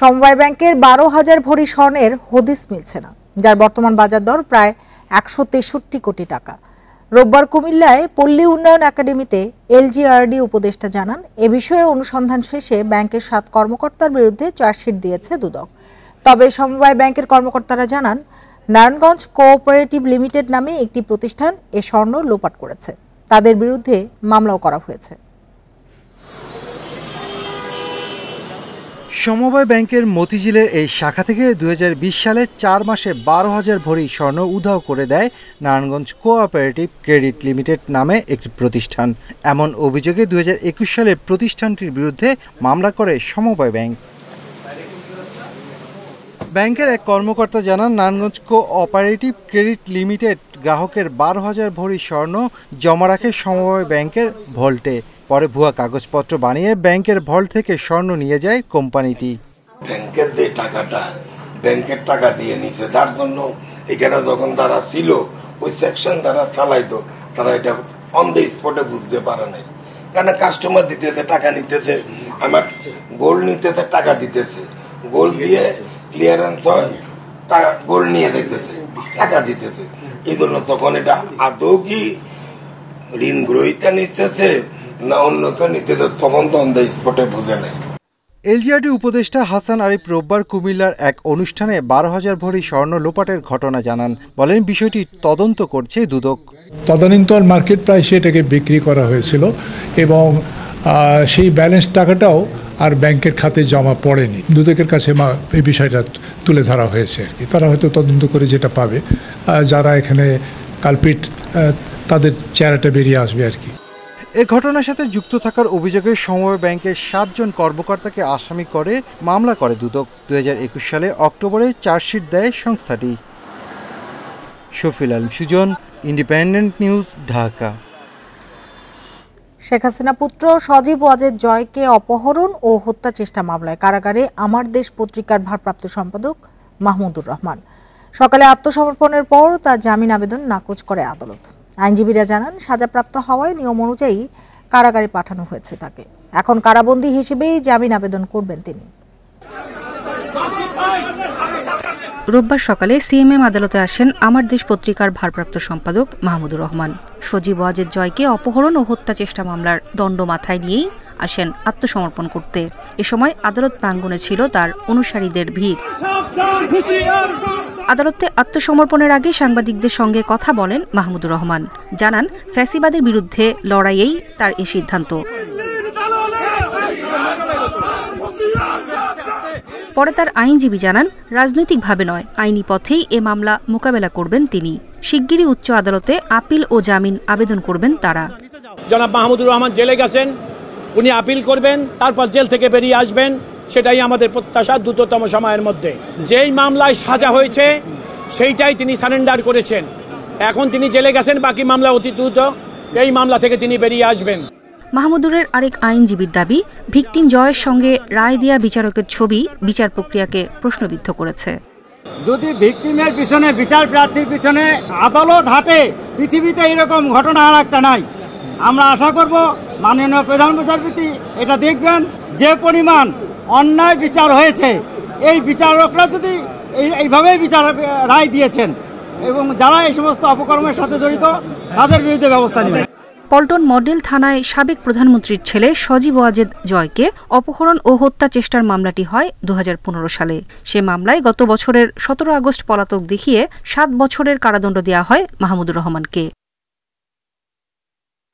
সমবায় ব্যাংকের 12,000 ভরি স্বর্ণের হদিস মিলছে না, যার বর্তমান বাজার দর প্রায় 163 কোটি টাকা। রোববার কুমিল্লায় পল্লী উন্নয়ন একাডেমিতে এলজিআরডি উপদেষ্টা জানান, এ বিষয়ে অনুসন্ধান শেষে ব্যাংকের 7 কর্মকর্তার বিরুদ্ধে চার্জশিট দিয়েছে দুদক। তবে সমবায় ব্যাংকের কর্মকর্তারা জানান, নারায়ণগঞ্জ কোঅপারেটিভ লিমিটেড নামে একটি প্রতিষ্ঠান এ স্বর্ণ লোপাট করেছে। তাদের বিরুদ্ধে মামলাও করা হয়েছে। সমবায় ব্যাংকের মতিঝিলের এই শাখা থেকে 2020 সালে 4 মাসে 12,000 ভরি স্বর্ণ উধাও করে দেয় নারায়ণগঞ্জ কোঅপারেটিভ ক্রেডিট লিমিটেড নামে একটি প্রতিষ্ঠান। এমন অভিযোগে 2021 সালে প্রতিষ্ঠানটির বিরুদ্ধে মামলা করে সমবায় ব্যাংক। ব্যাংকের এক কর্মকর্তা জানান, নারায়ণগঞ্জ কোঅপারেটিভ ক্রেডিট লিমিটেড গ্রাহকের 12,000 ভরি স্বর্ণ জমা রাখে সমবায় ব্যাংকের ভল্টে। পরে ভুয়া কাগজপত্র বানিয়ে ব্যাংকের ভল্ট থেকে স্বর্ণ নিয়ে যায় কোম্পানিটি। ব্যাংকের যে টাকাটা ব্যাংকের টাকা দিয়ে নিতে, যার জন্য এখানে যখন তারা ছিল ওই সেকশন তারা চালাইতো, তারা এটা অন দ্য স্পটে বুঝতে পারে নাই। কেন কাস্টমার দিতেছে, টাকা নিতেছে, আমার গোল্ড নিতেছে, টাকা দিতেছে, গোল্ড দিয়ে ক্লিয়ারেন্স হয়, গোল্ড নিয়ে দিতেছে, টাকা দিতেছে। এই জন্য তখন এটা আদৌ কি ঋণ গ্রহীতা নিতেছে না অন্য কেউ নিতেছে, তখন তো অন দ্য স্পটে বুঝে নেয়। এলজিআরডি উপদেষ্টা হাসান আরিফ রোববার কুমিল্লার এক অনুষ্ঠানে 12,000 ভরি স্বর্ণ লোপাটের ঘটনা জানান। বলেন, বিষয়টি তদন্ত করছে দুদক। তদানীন্তন মার্কেট প্রাইসে এটাকে বিক্রি করা হয়েছিল এবং সেই ব্যালেন্স টাকাটাও আর ব্যাংকের খাতে জমা পড়েনি। দুদকের কাছে এই বিষয়টা তুলে ধরা হয়েছে আর কি। তারা হয়তো তদন্ত করে যেটা পাবে, যারা এখানে কালপিট তাদের চেহারাটা বেরিয়ে আসবে আর কি। এ ঘটনার সাথে যুক্ত থাকার অভিযোগে সমবায় ব্যাংকের 7 জন কর্মকর্তাকে আসামি করে মামলা করে দুদক। 2021 সালে অক্টোবরে চার্জশিট দেয় সংস্থাটি। Shafil Alam Sujan, independent news, Dhaka. শেখ হাসিনা পুত্র সজীব ওয়াজেদ জয়কে অপহরণ ও হত্যা চেষ্টা মামলায় কারাগারে আমার দেশ পত্রিকার ভারপ্রাপ্ত সম্পাদক মাহমুদুর রহমান। সকালে আত্মসমর্পণের পর তার জামিন আবেদন নাকচ করে আদালত। আইনজীবীরা জানান, সাজাপ্রাপ্ত হওয়ায় নিয়ম অনুযায়ী কারাগারে পাঠানো হয়েছে তাকে। এখন কারাবন্দী হিসেবেই জামিন আবেদন করবেন তিনি। রোববার সকালে সিএমএম আদালতে আসেন আমার দেশ পত্রিকার ভারপ্রাপ্ত সম্পাদক মাহমুদুর রহমান। সজীব ওয়াজেদ জয়কে অপহরণ ও হত্যা চেষ্টা মামলার দণ্ড মাথায় নিয়েই আসেন আত্মসমর্পণ করতে। এ সময় আদালত প্রাঙ্গণে ছিল তার অনুসারীদের ভিড়। আদালতে আত্মসমর্পণের আগে সাংবাদিকদের সঙ্গে কথা বলেন মাহমুদুর রহমান। জানান, ফ্যাসিবাদের বিরুদ্ধে লড়াইয়েই তার এ সিদ্ধান্ত। পরে তার আইনজীবী জানান, রাজনৈতিকভাবে নয়, আইনি পথেই এ মামলা মোকাবেলা করবেন তিনি। শিগগিরই উচ্চ আদালতে আপিল ও জামিন আবেদন করবেন তারা। জনাব মাহমুদুর রহমান জেলে গেছেন, উনি আপিল করবেন, তারপর জেল থেকে বেরিয়ে আসবেন, সেটাই আমাদের প্রত্যাশা দ্রুততম সময়ের মধ্যে। যেই মামলায় সাজা হয়েছে সেইটাই তিনি সারেন্ডার করেছেন। এখন তিনি জেলে গেছেন, বাকি মামলা অতি দ্রুত এই মামলা থেকে তিনি বেরিয়ে আসবেন। মাহমুদুরের আরেক আইনজীবীর দাবি, ভিকটিম জয়ের সঙ্গে রায় দেয়া বিচারকের ছবি বিচার প্রক্রিয়াকে প্রশ্নবিদ্ধ করেছে। যদি ভিকটিমের পিছনে, বিচার প্রার্থীর পিছনে আদালত হাতে, পৃথিবীতে এরকম ঘটনা আর একটা নাই। আমরা আশা করব মাননীয় প্রধান বিচারপতি এটা দেখবেন, যে পরিমাণ অন্যায় বিচার হয়েছে, এই বিচারকরা যদি এইভাবেই বিচার রায় দিয়েছেন এবং যারা এই সমস্ত অপকর্মের সাথে জড়িত তাদের বিরুদ্ধে ব্যবস্থা নেবেন। পল্টন মডেল থানায় সাবেক প্রধানমন্ত্রীর ছেলে সজীব ওয়াজেদ জয়কে অপহরণ ও হত্যা চেষ্টার মামলাটি হয় 2015 সালে। সে মামলায় গত বছরের 17 আগস্ট পলাতক দেখিয়ে 7 বছরের কারাদণ্ড দেওয়া হয় মাহমুদুর রহমানকে।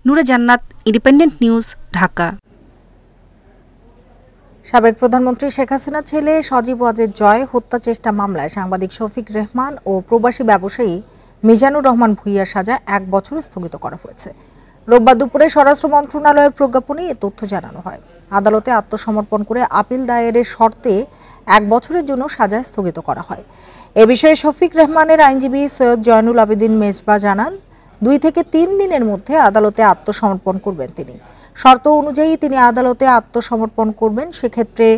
নূরে জান্নাত, ইন্ডিপেন্ডেন্ট নিউজ, ঢাকা। সাবেক প্রধানমন্ত্রী শেখ হাসিনার ছেলে সজীব ওয়াজেদ জয় হত্যা চেষ্টা মামলায় সাংবাদিক শফিক রেহমান ও প্রবাসী ব্যবসায়ী মিজানুর রহমান ভূঁইয়ার সাজা 1 বছর স্থগিত করা হয়েছে। রোববার দুপুরে স্বরাষ্ট্র মন্ত্রণালয়ের প্রজ্ঞাপনে এ তথ্য জানানো হয়। আদালতে আত্মসমর্পণ করে আপিল দায়েরের শর্তে 1 বছরের জন্য সাজা স্থগিত করা হয়। এ বিষয়ে শফিক রেহমানের আইনজীবী সৈয়দ জয়নুল আবেদিন মেজবা জানান, 2 থেকে 3 দিনের মধ্যে আদালতে আত্মসমর্পণ করবেন তিনি। শর্ত অনুযায়ী তিনি আদালতে আত্মসমর্পণ করবেন, সেক্ষেত্রে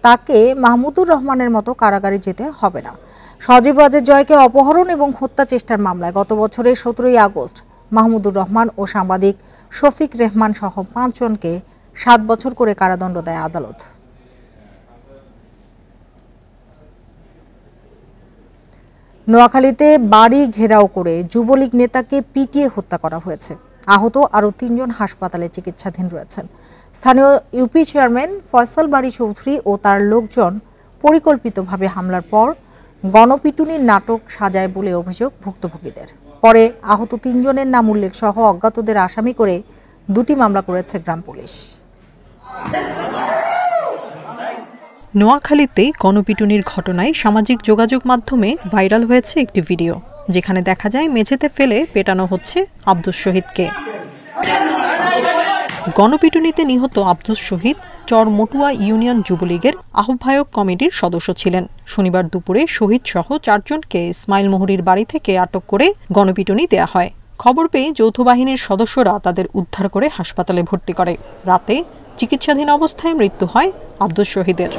তাকে মাহমুদুর রহমানের মতো কারাগারে যেতে হবে না। সজীব ওয়াজেদ জয়কে অপহরণ এবং হত্যা চেষ্টার মামলায় গত বছরের 17 আগস্ট মাহমুদুর রহমান ও সাংবাদিক শফিক রেহমান সহ 5 জনকে 7 বছর করে কারাদণ্ড দেয় আদালত। নোয়াখালীতে বাড়ি ঘেরাও করে যুবলীগ নেতাকে পিটিয়ে হত্যা করা হয়েছে। আহত আরও ৩ জন হাসপাতালে চিকিৎসাধীন রয়েছেন। স্থানীয় ইউপি চেয়ারম্যান ফয়সাল বাড়ি চৌধুরী ও তার লোকজন পরিকল্পিতভাবে হামলার পর গণপিটুনির নাটক সাজায় বলে অভিযোগ ভুক্তভোগীদের। পরে আহত ৩ জনের নাম উল্লেখ সহ অজ্ঞাতদের আসামি করে 2টি মামলা করেছে গ্রাম পুলিশ। নোয়াখালীতে গণপিটুনির ঘটনায় সামাজিক যোগাযোগ মাধ্যমে ভাইরাল হয়েছে একটি ভিডিও, যেখানে দেখা যায় মেঝেতে ফেলে পেটানো হচ্ছে আব্দুস শহীদকে। গণপিটুনিতে নিহত আব্দুস শহীদ চরমটুয়া ইউনিয়ন যুবলীগের আহ্বায়ক কমিটির সদস্য ছিলেন। শনিবার দুপুরে শহীদ সহ 4 জনকে ইসমাইল মোহরির বাড়ি থেকে আটক করে গণপিটুনি দেয়া হয়। খবর পেয়ে যৌথ বাহিনীর সদস্যরা তাদের উদ্ধার করে হাসপাতালে ভর্তি করে। রাতে চিকিৎসাধীন অবস্থায় মৃত্যু হয় আব্দুস শহীদের।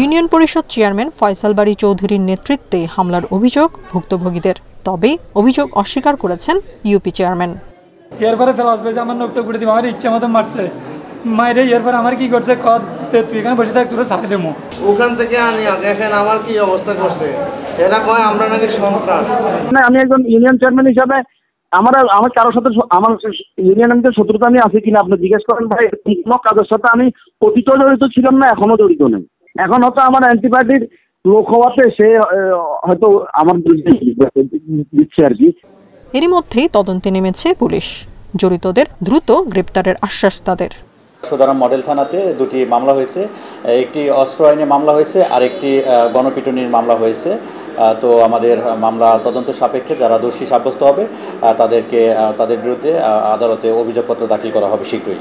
ইউনিয়ন পরিষদ চেয়ারম্যান ফয়সাল বাড়ি চৌধুরীর নেতৃত্বে হামলার অভিযোগ ভুক্তভোগীদের, তবে অভিযোগ অস্বীকার করেছেন ইউপি চেয়ারম্যান। এরপরে ফেলাস পেয়েছে আমার নোটটা করে দিব, আমার ইচ্ছা মতো মারছে মাইরে। এরপর আমার কি করছে, কদ তুই এখানে বসে থাক, তোরা ছাড়ে দেবো। ওখান থেকে আনি দেখেন আমার কি অবস্থা করছে। এরা কয় আমরা নাকি সন্ত্রাস। আমি একজন ইউনিয়ন চেয়ারম্যান হিসাবে আমার কারোর সাথে আমার ইউনিয়নের মধ্যে শত্রুতা আমি আছে কিনা আপনি জিজ্ঞেস করেন ভাই। কোনো কাজের সাথে আমি অতীত জড়িত ছিলাম না, এখনো জড়িত নেই। এখন হয়তো আমার অ্যান্টি পার্টির লোক হওয়াতে সে হয়তো আমার বিরুদ্ধে দিচ্ছে আর কি। এরই মধ্যেই তদন্তে নেমেছে পুলিশ। জড়িতদের দ্রুত গ্রেপ্তারের আশ্বাস তাদের। সদর মডেল থানাতে 2টি মামলা হয়েছে, একটি অস্ত্র আইনে মামলা হয়েছে আর একটি গণপিটুনির মামলা হয়েছে। তো আমাদের মামলা তদন্ত সাপেক্ষে যারা দোষী সাব্যস্ত হবে তাদের বিরুদ্ধে আদালতে অভিযোগপত্র দাখিল করা হবে শীঘ্রই।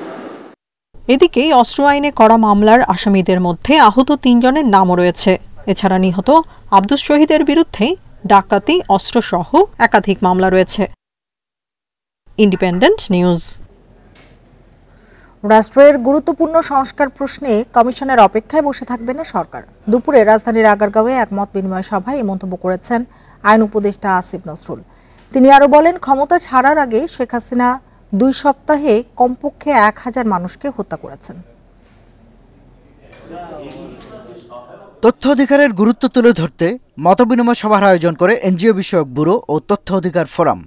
এদিকে অস্ত্র আইনে করা মামলার আসামিদের মধ্যে আহত 3 জনের নামও রয়েছে। এছাড়া নিহত আব্দুস শহীদের বিরুদ্ধে ডাকাতি, অস্ত্রসহ একাধিক মামলা রয়েছে। Independent news. রাষ্ট্রের গুরুত্বপূর্ণ সংস্কার প্রশ্নে কমিশনের অপেক্ষায় বসে থাকবে না সরকার। দুপুরে রাজধানীর আগারগাঁওয়ে এক মত বিনিময় সভায় এই মন্তব্য করেছেন আইন উপদেষ্টা আসিফ নজরুল। তিনি আরও বলেন, ক্ষমতা ছাড়ার আগে শেখ হাসিনা 2 সপ্তাহে কমপক্ষে 1000 মানুষকে হত্যা করেছেন। তথ্য অধিকারের গুরুত্ব তুলে ধরতে মতবিনিময় সভার আয়োজন করে এনজিও বিষয়ক ব্যুরো ও তথ্য অধিকার ফোরাম।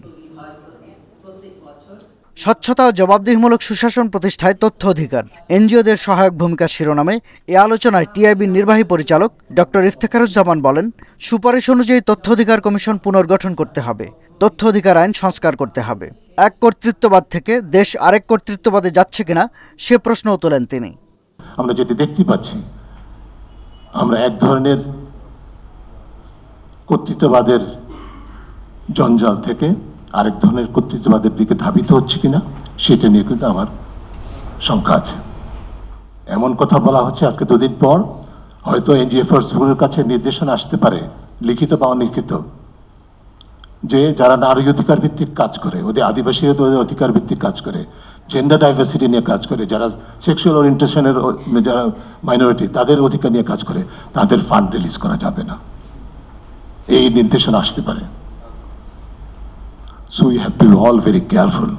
স্বচ্ছতা ও জবাবদিহিমূলক সুশাসন প্রতিষ্ঠায় তথ্য অধিকার, এনজিওদের সহায়ক ভূমিকা শিরোনামে এ আলোচনায় টিআইবির নির্বাহী পরিচালক ডক্টর ইফতেখারুজ্জামান বলেন, সুপারিশ অনুযায়ী তথ্য অধিকার কমিশন পুনর্গঠন করতে হবে, তথ্য অধিকার আইন সংস্কার করতে হবে। এক কর্তৃত্ববাদ থেকে দেশ আরেক কর্তৃত্ববাদে যাচ্ছে কিনা সে প্রশ্নও তোলেন তিনি। আমরা যেটি দেখতে পাচ্ছি, আমরা এক ধরনের কর্তৃত্ববাদের জঞ্জাল থেকে আরেক ধরনের কর্তৃত্ববাদের দিকে ধাবিত হচ্ছে কিনা সেটা নিয়ে কিন্তু আমার শঙ্কা আছে। এমন কথা বলা হচ্ছে আজকে 2 দিন পর হয়তো এনজিএফআরস ব্যুরোর কাছে নির্দেশনা আসতে পারে, লিখিত বা অলিখিত, যে যারা নারী অধিকার ভিত্তিক কাজ করে, ওদের আদিবাসী অধিকার ভিত্তিক কাজ করে, জেন্ডার ডাইভার্সিটি নিয়ে কাজ করে, যারা সেক্সুয়াল ওরিয়েন্টেশনের যারা মাইনরিটি তাদের অধিকার নিয়ে কাজ করে, তাদের ফান্ড রিলিজ করা যাবে না, এই নির্দেশনা আসতে পারে। So we have to be all very careful.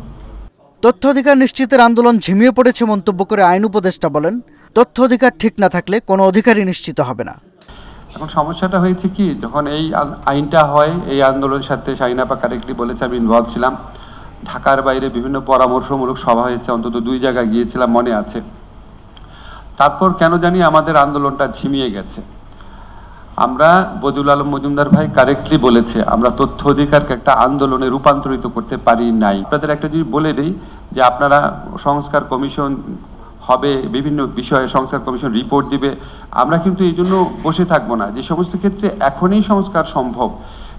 তথ্য অধিকার নিশ্চিতের আন্দোলন ঝিমিয়ে পড়েছে মন্তব্য করে আইন উপদেষ্টা বলেন, তথ্য অধিকার ঠিক না থাকলে কোনো অধিকারই নিশ্চিত হবে না। এখন সমস্যাটা হয়েছে কি, যখন এই আইনটা হয়, এই আন্দোলনের সাথে শাহিন আপা কারেক্টলি বলেছে, আমি ইনভলভ ছিলাম। ঢাকার বাইরে বিভিন্ন পরামর্শমূলক সভা হয়েছে, অন্তত 2 জায়গায় গিয়েছিলাম, মনে আছে। তারপর কেন জানি আমাদের আন্দোলনটা ঝিমিয়ে গেছে। আমরা বদিউল আলম মজুমদার ভাই কারেক্টলি বলেছে, আমরা তথ্য অধিকারকে একটা আন্দোলনে রূপান্তরিত করতে পারি নাই। আপনাদের একটা জিনিস বলে দিই যে আপনারা সংস্কার কমিশন হবে, বিভিন্ন বিষয়ে সংস্কার কমিশন রিপোর্ট দিবে, আমরা কিন্তু এই জন্য বসে থাকবো না। যে সমস্ত ক্ষেত্রে এখনই সংস্কার সম্ভব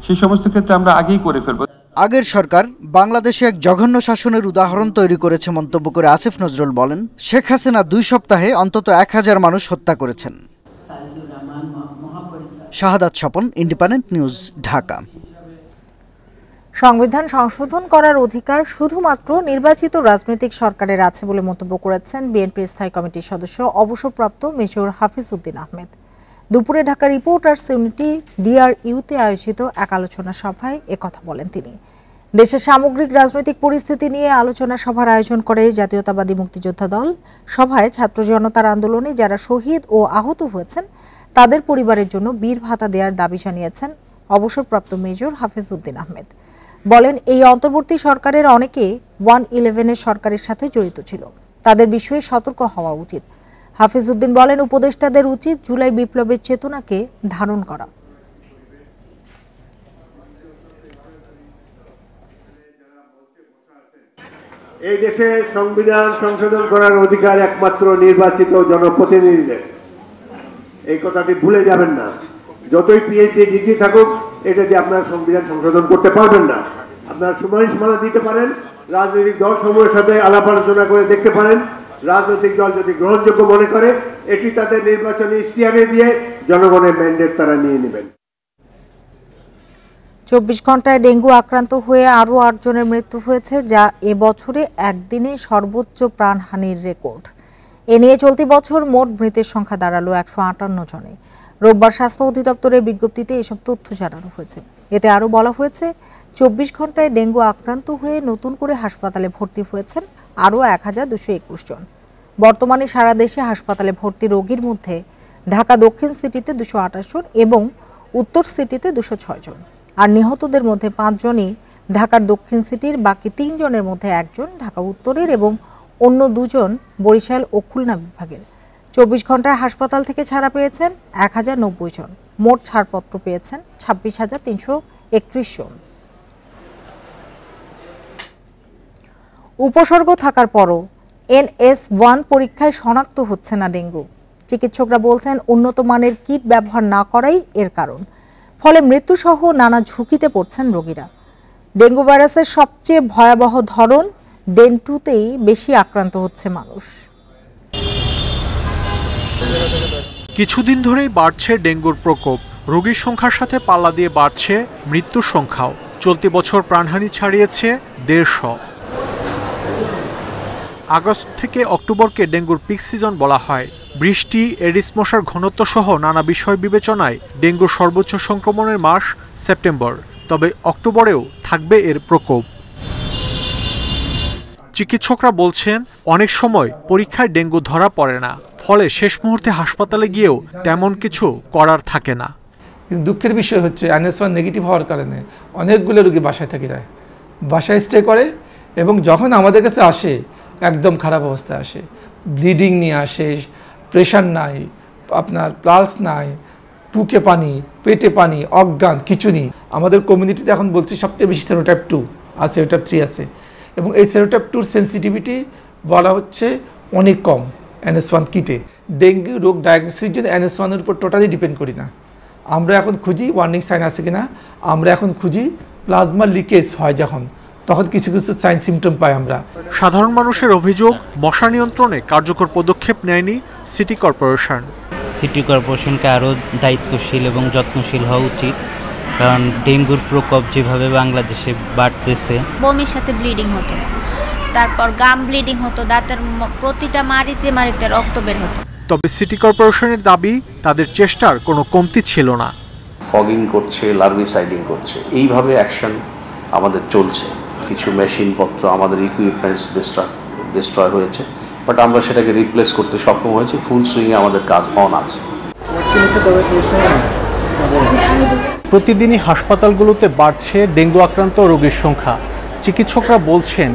সেই সমস্ত ক্ষেত্রে আমরা আগেই করে ফেলবো। আগের সরকার বাংলাদেশে এক জঘন্য শাসনের উদাহরণ তৈরি করেছে মন্তব্য করে আসিফ নজরুল বলেন, শেখ হাসিনা 2 সপ্তাহে অন্তত 1000 মানুষ হত্যা করেছেন। শাহাদাত স্বপন, ইন্ডিপেন্ডেন্ট নিউজ, ঢাকা। সংবিধান সংশোধন করার অধিকার শুধুমাত্র নির্বাচিত রাজনৈতিক সরকারের আছে বলে মন্তব্য করেছেন বিএনপির স্থায়ী কমিটির সদস্য অবসরপ্রাপ্ত মেজর হাফিজ উদ্দিন আহমেদ। দুপুরে ঢাকা রিপোর্টার্স ইউনিটি DRU-তে আয়োজিত এক আলোচনা সভায় একথা বলেন তিনি। দেশের সামগ্রিক রাজনৈতিক পরিস্থিতি নিয়ে আলোচনা সভার আয়োজন করে জাতীয়তাবাদী মুক্তিযোদ্ধা দল। সভায় ছাত্র জনতার আন্দোলনে যারা শহীদ ও আহত হয়েছেন তাদের পরিবারের জন্য বীর ভাতা দেওয়ার দাবি জানিয়েছেন অবসরপ্রাপ্ত মেজর হাফিজ উদ্দিন আহমেদ। বলেন, এই অন্তর্বর্তী সরকারের অনেকে 111-এর সরকারের সাথে জড়িত ছিল, তাদের বিষয়ে সতর্ক হওয়া উচিত। হাফিজ উদ্দিন বলেন, উপদেষ্টাদের উচিত জুলাই বিপ্লবের চেতনাকে ধারণ করা। এই দেশে সংবিধান সংশোধন করার অধিকার একমাত্র নির্বাচিত জনপ্রতিনিধিদের, এই কথাটি ভুলে যাবেন না। যতই পিএইচডি ডিগ্রি থাকুক, এটা দিয়ে আপনারা সংবিধান সংশোধন করতে পারবেন না। আপনারা সুপারিশমালা দিতে পারেন, রাজনৈতিক দল সমূহের সাথে আলাপ আলোচনা করে দেখতে পারেন। রাজনৈতিক দল যদি গ্রহণযোগ্য মনে করে, এটি তাদের নির্বাচনী ইশতেহারে দিয়ে জনগণের ম্যান্ডেট তারা নিয়ে নেবেন। 24 ঘন্টায় ডেঙ্গু আক্রান্ত হয়ে আরও 8 জনের মৃত্যু হয়েছে, যা এবছরে একদিনে সর্বোচ্চ প্রাণহানির রেকর্ড। এ নিয়ে চলতি বছর মোট মৃতের সংখ্যা দাঁড়ালো 158 জনে। রোববার স্বাস্থ্য অধিদপ্তরের বিজ্ঞপ্তিতে এসব তথ্য জানানো হয়েছে। এতে আরও বলা হয়েছে, 24 ঘন্টায় ডেঙ্গু আক্রান্ত হয়ে নতুন করে হাসপাতালে ভর্তি হয়েছেন আরও 1221 জন। বর্তমানে সারা দেশে হাসপাতালে ভর্তি রোগীর মধ্যে ঢাকা দক্ষিণ সিটিতে 228 জন এবং উত্তর সিটিতে 206 জন। আর নিহতদের মধ্যে 5 জনই ঢাকার দক্ষিণ সিটির, বাকি 3 জনের মধ্যে 1 জন ঢাকা উত্তরের এবং অন্য 2 জন বরিশাল ও খুলনা বিভাগের। 24 ঘন্টায় হাসপাতাল থেকে ছাড়া পেয়েছেন 1090 জন। মোট ছাড়পত্র পেয়েছেন 26,331 জন। উপসর্গ থাকার পরও NS1 পরীক্ষায় শনাক্ত হচ্ছে না ডেঙ্গু। চিকিৎসকরা বলছেন, উন্নত মানের কিট ব্যবহার না করাই এর কারণ। ফলে মৃত্যুসহ নানা ঝুঁকিতে পড়ছেন রোগীরা। ডেঙ্গু ভাইরাসের সবচেয়ে ভয়াবহ ধরন ডেন্টুতেই বেশি আক্রান্ত হচ্ছে মানুষ। কিছুদিন ধরেই বাড়ছে ডেঙ্গুর প্রকোপ। রোগীর সংখ্যার সাথে পাল্লা দিয়ে বাড়ছে মৃত্যুর সংখ্যাও। চলতি বছর প্রাণহানি ছাড়িয়েছে 150। আগস্ট থেকে অক্টোবরকে ডেঙ্গুর পিক সিজন বলা হয়। বৃষ্টি, এডিস মশার ঘনত্ব সহ নানা বিষয় বিবেচনায় ডেঙ্গুর সর্বোচ্চ সংক্রমণের মাস সেপ্টেম্বর। তবে অক্টোবরেও থাকবে এর প্রকোপ। চিকিৎসকরা বলছেন, অনেক সময় পরীক্ষায় ডেঙ্গু ধরা পড়ে না, ফলে শেষ মুহূর্তে হাসপাতালে গিয়েও তেমন কিছু করার থাকে না। দুঃখের বিষয় হচ্ছে NS1 নেগেটিভ হওয়ার কারণে অনেকগুলো রোগী বাসায় থেকে যায়, বাসায় স্টে করে এবং যখন আমাদের কাছে আসে একদম খারাপ অবস্থায় আসে। ব্লিডিং নিয়ে আসে, প্রেশার নাই, আপনার পালস নাই, বুকে পানি, পেটে পানি, অজ্ঞান, কিছু নেই। আমাদের কমিউনিটিতে এখন বলছি সবচেয়ে বেশি সেরোটাইপ 2 আর সেরোটাইপ 3 আছে এবং এই সেরোটাইপ 2 সেন্সিটিভিটি বলা হচ্ছে অনেক কম NS1 কিটে। ডেঙ্গু রোগ ডায়াগনোসিসের জন্য NS1-এর উপর টোটালি ডিপেন্ড করি না। আমরা এখন খুঁজি ওয়ার্নিং সাইন আছে কিনা, আমরা এখন খুঁজি প্লাজমা লিকেজ হয় যখন, তখন কিছু কিছু সাইন সিমটম পাই আমরা। সাধারণ মানুষের অভিযোগ, মশা নিয়ন্ত্রণে কার্যকর পদক্ষেপ নেয়নি সিটি কর্পোরেশন। সিটি কর্পোরেশনকে আরও দায়িত্বশীল এবং যত্নশীল হওয়া উচিত, কারণ ডেঙ্গুর প্রকোপ যেভাবে বাংলাদেশে বাড়তেছে। বমির সাথে ব্লিডিং হতো, তারপর গাম ব্লিডিং হতো, দাঁতের প্রতিটা মাড়িতে রক্ত বের হতো। তবে সিটি কর্পোরেশনের দাবি, তাদের চেষ্টার কোনো কমতি ছিল না। ফগিং করছে, লার্ভিসাইডিং করছে, এইভাবে অ্যাকশন আমাদের চলছে। কিছু মেশিনপত্র, আমাদের ইকুইপমেন্টস ডিস্ট্রয় হয়েছে, বাট আমরা সেটাকে রিপ্লেস করতে সক্ষম হয়েছি। ফুল সুইংয়ে আমাদের কাজ অন আছে। প্রতিদিনই হাসপাতালগুলোতে বাড়ছে ডেঙ্গু আক্রান্ত রোগীর সংখ্যা। চিকিৎসকরা বলছেন,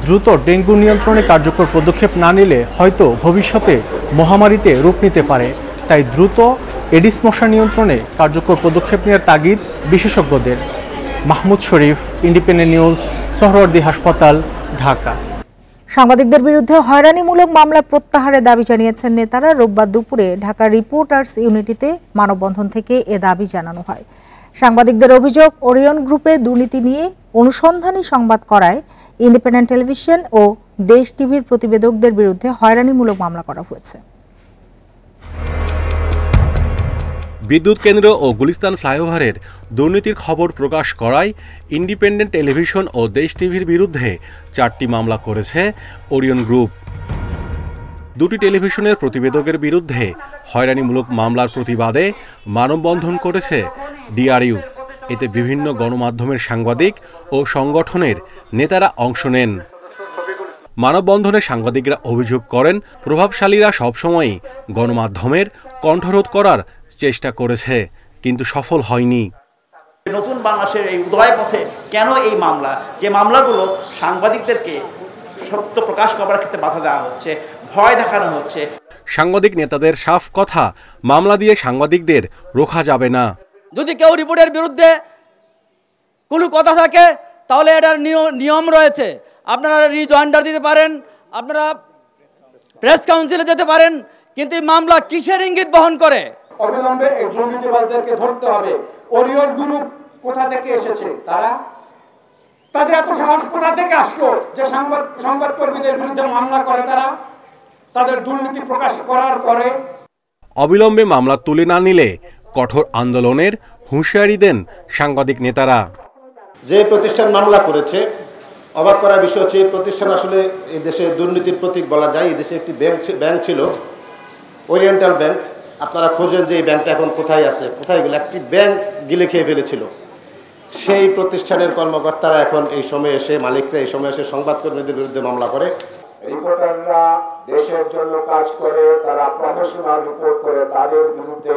দ্রুত ডেঙ্গু নিয়ন্ত্রণে কার্যকর পদক্ষেপ না নিলে হয়তো ভবিষ্যতে মহামারীতে রূপ নিতে পারে। তাই দ্রুত এডিস মশা নিয়ন্ত্রণে কার্যকর পদক্ষেপ নেওয়ার তাগিদ বিশেষজ্ঞদের। মাহমুদ শরীফ, ইন্ডিপেন্ডেন্ট নিউজ, সোহরাওয়ার্দী হাসপাতাল, ঢাকা। সাংবাদিকদের বিরুদ্ধে হয়রানিমূলক মামলা প্রত্যাহারের দাবি জানিয়েছেন নেতারা। রোববার দুপুরে ঢাকা রিপোর্টার্স ইউনিটিতে মানববন্ধন থেকে এ দাবি জানানো হয়। সাংবাদিকদের অভিযোগ, ওরিয়ন গ্রুপের দুর্নীতি নিয়ে অনুসন্ধানী সংবাদ করায় ইন্ডিপেন্ডেন্ট টেলিভিশন ও দেশ টিভির প্রতিবেদকদের বিরুদ্ধে হয়রানিমূলক মামলা করা হয়েছে। বিদ্যুৎ কেন্দ্র ও গুলিস্তান ফ্লাইওভারের দুর্নীতির খবর প্রকাশ করায় ইন্ডিপেন্ডেন্ট টেলিভিশন ও দেশ টিভির বিরুদ্ধে 4টি মামলা করেছে ওরিয়ন গ্রুপ। 2টি টেলিভিশনের প্রতিবেদকের বিরুদ্ধে হয়রানিমূলক মামলার প্রতিবাদে মানববন্ধন করেছে ডিআরইউ। এতে বিভিন্ন গণমাধ্যমের সাংবাদিক ও সংগঠনের নেতারা অংশ নেন। মানববন্ধনে সাংবাদিকরা অভিযোগ করেন, প্রভাবশালীরা সবসময়ই গণমাধ্যমের কণ্ঠরোধ করার চেষ্টা করেছে, কিন্তু সফল হয়নি। নতুন বাংলাদেশের এই উদয় পথে কেন এই মামলা, যে মামলাগুলো সাংবাদিকদেরকে সত্য প্রকাশ করার ক্ষেত্রে বাধা দেওয়া হচ্ছে, ভয় দেখানো হচ্ছে। সাংবাদিক নেতাদের সাফ কথা, মামলা দিয়ে সাংবাদিকদের রোখা যাবে না। যদি কেউ রিপোর্টের বিরুদ্ধে কোনো কথা থাকে তাহলে এটার নিয়ম রয়েছে, আপনারা রিজয়েন্ডার দিতে পারেন, আপনারা প্রেস কাউন্সিলে যেতে পারেন, কিন্তু এই মামলা কিসের ইঙ্গিত বহন করে? অবিলম্বে এই দুর্নীতিবাজদেরকে ধরতে হবে। ওরিয়ন গ্রুপ কোথা থেকে এসেছে? তাদের এত সাহস কোথা থেকে আসলো যে সংবাদকর্মীদের বিরুদ্ধে মামলা করে? তাদের দুর্নীতি প্রকাশ করার পরে অবিলম্বে মামলা তুলে না নিলে কঠোর আন্দোলনের হুঁশিয়ারি দেন সাংবাদিক নেতারা। যে প্রতিষ্ঠান মামলা করেছে, অবাক করার বিষয় হচ্ছে এই প্রতিষ্ঠান আসলে এই দেশে দুর্নীতির প্রতীক বলা যায়। এই দেশে একটি ব্যাংক ছিল, ওরিয়েন্টাল ব্যাংক। আপনারা খোঁজেন যে এই ব্যাংকটা এখন কোথায় আছে, কোথায় গেল, একটি ব্যাংক গিলে খেয়ে ফেলেছিল। সেই প্রতিষ্ঠানের কর্মকর্তারা এখন এই সময় এসে, মালিকরা এই সময় এসে সংবাদকর্মীদের বিরুদ্ধে মামলা করে। রিপোর্টাররা দেশের জন্য কাজ করে, তারা প্রফেশনাল রিপোর্ট করে, তাদের বিরুদ্ধে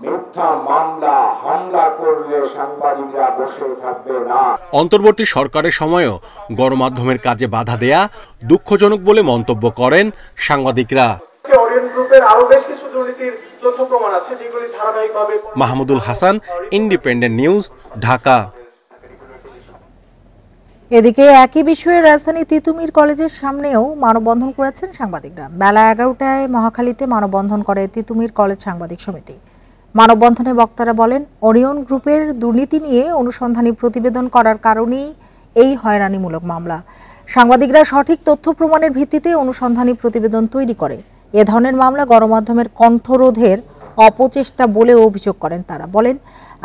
মিথ্যা মামলা হামলা করলে সাংবাদিকরা বসে থাকবে না। অন্তর্বর্তী সরকারের সময়ও গণমাধ্যমের কাজে বাধা দেয়া দুঃখজনক বলে মন্তব্য করেন সাংবাদিকরা। Mahmudul Hasan, independent news, Dhaka. এদিকে একই বিষয়ে রাজধানী তিতুমির কলেজের সামনেও মানববন্ধন করেছেন সাংবাদিকরা। বেলা 11টায় মহাখালীতে মানববন্ধন করে তিতুমির কলেজ সাংবাদিক সমিতি। মানববন্ধনে বক্তারা বলেন, ওরিয়ন গ্রুপের দুর্নীতি নিয়ে অনুসন্ধানী প্রতিবেদন করার কারণেই এই হয়রানিমূলক মামলা। সাংবাদিকরা সঠিক তথ্য প্রমাণের ভিত্তিতে অনুসন্ধানী প্রতিবেদন তৈরি করে। এ ধরনের মামলা গণমাধ্যমের কণ্ঠরোধের অপচেষ্টা বলে অভিযোগ করেন তারা। বলেন,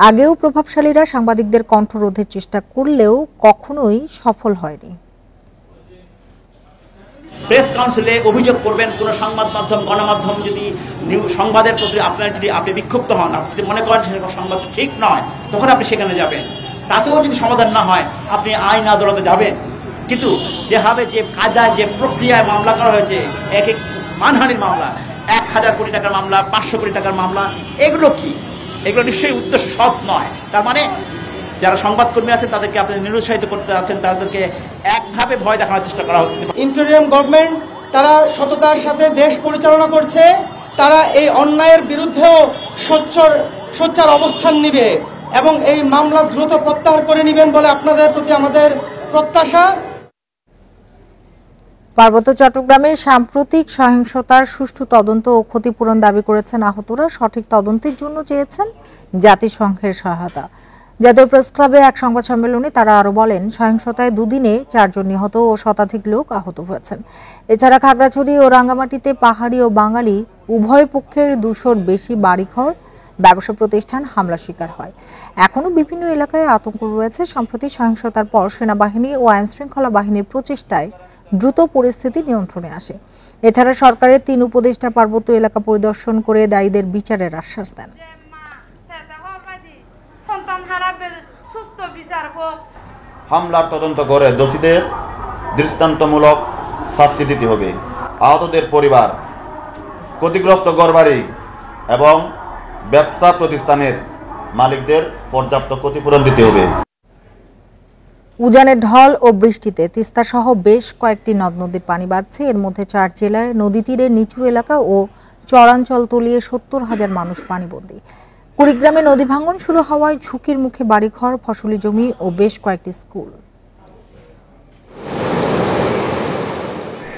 আগেও প্রভাবশালীরা সাংবাদিকদের কণ্ঠরোধের চেষ্টা করলেও কখনোই সফল হয়নি। প্রেস কাউন্সিলে অভিযোগ করবেন কোন সংবাদ মাধ্যম, গণমাধ্যম যদি সংবাদের প্রতি আপনি বিক্ষুব্ধ হন, আপনি যদি মনে করেন সেরকম সংবাদ ঠিক নয়, তখন আপনি সেখানে যাবেন। তাতেও যদি সমাধান না হয় আপনি আইন আদালতে যাবেন। কিন্তু যেভাবে যে কায়দায় যে প্রক্রিয়ায় মামলা করা হয়েছে, এক এক মানহানির মামলা, 1000 কোটি টাকার মামলা, 500 কোটি টাকার মামলা, এগুলো কি? এগুলো নিশ্চয়ই উদ্দেশ্য সৎ নয়। তার মানে যারা সংবাদকর্মী আছেন তাদেরকে আপনি নিরুৎসাহিত করতে যাচ্ছেন, তাদেরকে একভাবে ভয় দেখানোর চেষ্টা করা হচ্ছে। ইন্টারিয়াম গভর্নমেন্ট তারা সততার সাথে দেশ পরিচালনা করছে, তারা এই অন্যায়ের বিরুদ্ধেও সোচ্চার অবস্থান নিবে এবং এই মামলা দ্রুত প্রত্যাহার করে নেবেন বলে আপনাদের প্রতি আমাদের প্রত্যাশা। পার্বত্য চট্টগ্রামে সাম্প্রতিক সহিংসতার সুষ্ঠু তদন্ত ও ক্ষতিপূরণ দাবি করেছেন আহতরা। সঠিক তদন্তের জন্য চেয়েছেন জাতিসংঘের সহায়তা। জাতীয় প্রেস ক্লাবে এক সংবাদ সম্মেলনে তারা আরো বলেন, সহিংসতায় দুদিনে 4 জন নিহত ও শতাধিক লোক আহত হয়েছেন। এছাড়া খাগড়াছড়ি ও রাঙ্গামাটিতে পাহাড়ি ও বাঙালি উভয় পক্ষের 200-র বেশি বাড়িঘর, ব্যবসা প্রতিষ্ঠান হামলার শিকার হয়। এখনও বিভিন্ন এলাকায় আতঙ্ক রয়েছে। সম্প্রতি সহিংসতার পর সেনাবাহিনী ও আইনশৃঙ্খলা বাহিনীর প্রচেষ্টায় দ্রুত পরিস্থিতি নিয়ন্ত্রণে আসে। এছাড়া সরকারের 3 উপদেষ্টা পার্বত্য এলাকা পরিদর্শন করে দায়ীদের বিচারের আশ্বাস দেন। হামলার তদন্ত করে দোষীদের দৃষ্টান্তমূলক শাস্তি দিতে হবে। আহতদের পরিবার, ক্ষতিগ্রস্ত ঘরবাড়ি এবং ব্যবসা প্রতিষ্ঠানের মালিকদের পর্যাপ্ত ক্ষতিপূরণ দিতে হবে। উজানের ঢল ও বৃষ্টিতে তিস্তা সহ বেশ কয়েকটি নদ নদীর পানি বাড়ছে। এর মধ্যে 4 জেলায় নদী তীরের নিচু এলাকা ও চরাঞ্চল তলিয়ে 70,000 মানুষ পানিবন্দী। কুড়িগ্রামে নদী ভাঙন শুরু হওয়ায় ঝুঁকির মুখে বাড়িঘর, ফসলি জমি ও বেশ কয়েকটি স্কুল।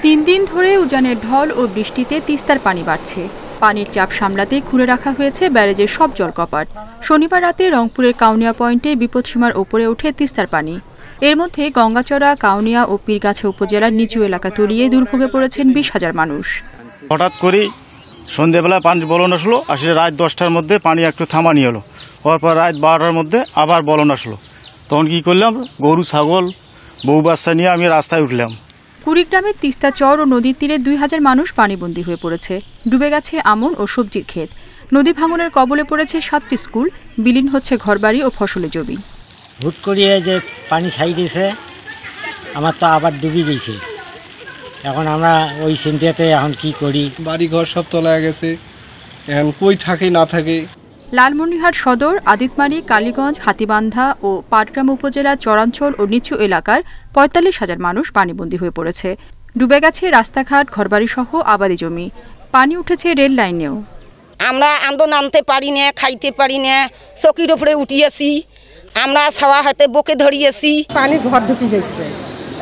3 দিন ধরে উজানের ঢল ও বৃষ্টিতে তিস্তার পানি বাড়ছে। পানির চাপ সামলাতে খুলে রাখা হয়েছে ব্যারেজের সব জলকপাট। শনিবার রাতে রংপুরের কাউনিয়া পয়েন্টে বিপদসীমার ওপরে ওঠে তিস্তার পানি। এর মধ্যে গঙ্গাচড়া, কাউনিয়া ও পীরগাছা উপজেলার নিচু এলাকা তলিয়ে দুর্ভোগে পড়েছেন 20,000 মানুষ। হঠাৎ করে সন্ধ্যেবেলা পানি বলন আসলো, আসলে রাত 10টার মধ্যে পানি একটু থামানি হলো। হওয়ার পর রাত 12টার মধ্যে আবার বলন আসলো। তখন কি করলাম, গরু ছাগল বউ বাচ্চা নিয়ে আমি রাস্তায় উঠলাম। কুড়িগ্রামের তিস্তা চর ও নদীর তীরে 2,000 মানুষ পানিবন্দী হয়ে পড়েছে। ডুবে গেছে আমন ও সবজির ক্ষেত। নদী ভাঙনের কবলে পড়েছে 7টি স্কুল, বিলীন হচ্ছে ঘরবাড়ি ও ফসলের জমি। হুট করিয়ে যে পানি ছাই দিয়েছে, আমার তো আবার ডুবে গেছে। এখন আমরা ওই চিন্তাতে এখন কি করি, বাড়ি ঘর সব তলায় গেছে, এখন কই থাকে না থাকে। লালমনিরহাট সদর, আদিতমারি, কালীগঞ্জ, হাতীবান্ধা ও পাটগ্রাম উপজেলার চরাঞ্চল ও নিচু এলাকার ৪৫,০০০ মানুষ পানিবন্দী হয়ে পড়েছে। ডুবে গেছে রাস্তাঘাট, ঘরবাড়ি সহ আবাদি জমি। পানি উঠেছে রেল লাইনেও। আমরা আন্দোলন আনতে পারি না, খাইতে পারি না, চকির উপরে উঠিয়েছি, আমরা ছাওয়া হাতে বকে ধরিয়েছি। পানি ঘর ঢুকে গেছে।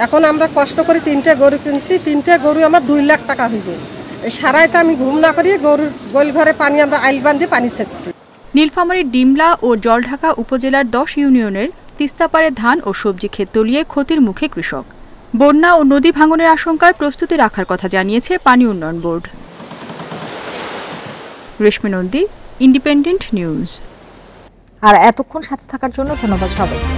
এখন আমরা কষ্ট করে 3টে গরু কিনছি, 3টে গরু আমার 2 লাখ টাকা হয়ে যায়। এই সারাইতে আমি ঘুম না করি গরুর গোল ঘরে পানি আমরা আইল বান্ধে পানি সেচছি। নীলফামারীর ডিমলা ও জলঢাকা উপজেলার 10 ইউনিয়নের তিস্তাপাড়ে ধান ও সবজি ক্ষেত তলিয়ে ক্ষতির মুখে কৃষক। বন্যা ও নদী ভাঙনের আশঙ্কায় প্রস্তুতি রাখার কথা জানিয়েছে পানি উন্নয়ন বোর্ড। রেশমি নন্দী, ইন্ডিপেন্ডেন্ট নিউজ। আর এতক্ষণ সাথে থাকার জন্য ধন্যবাদ সবাইকে।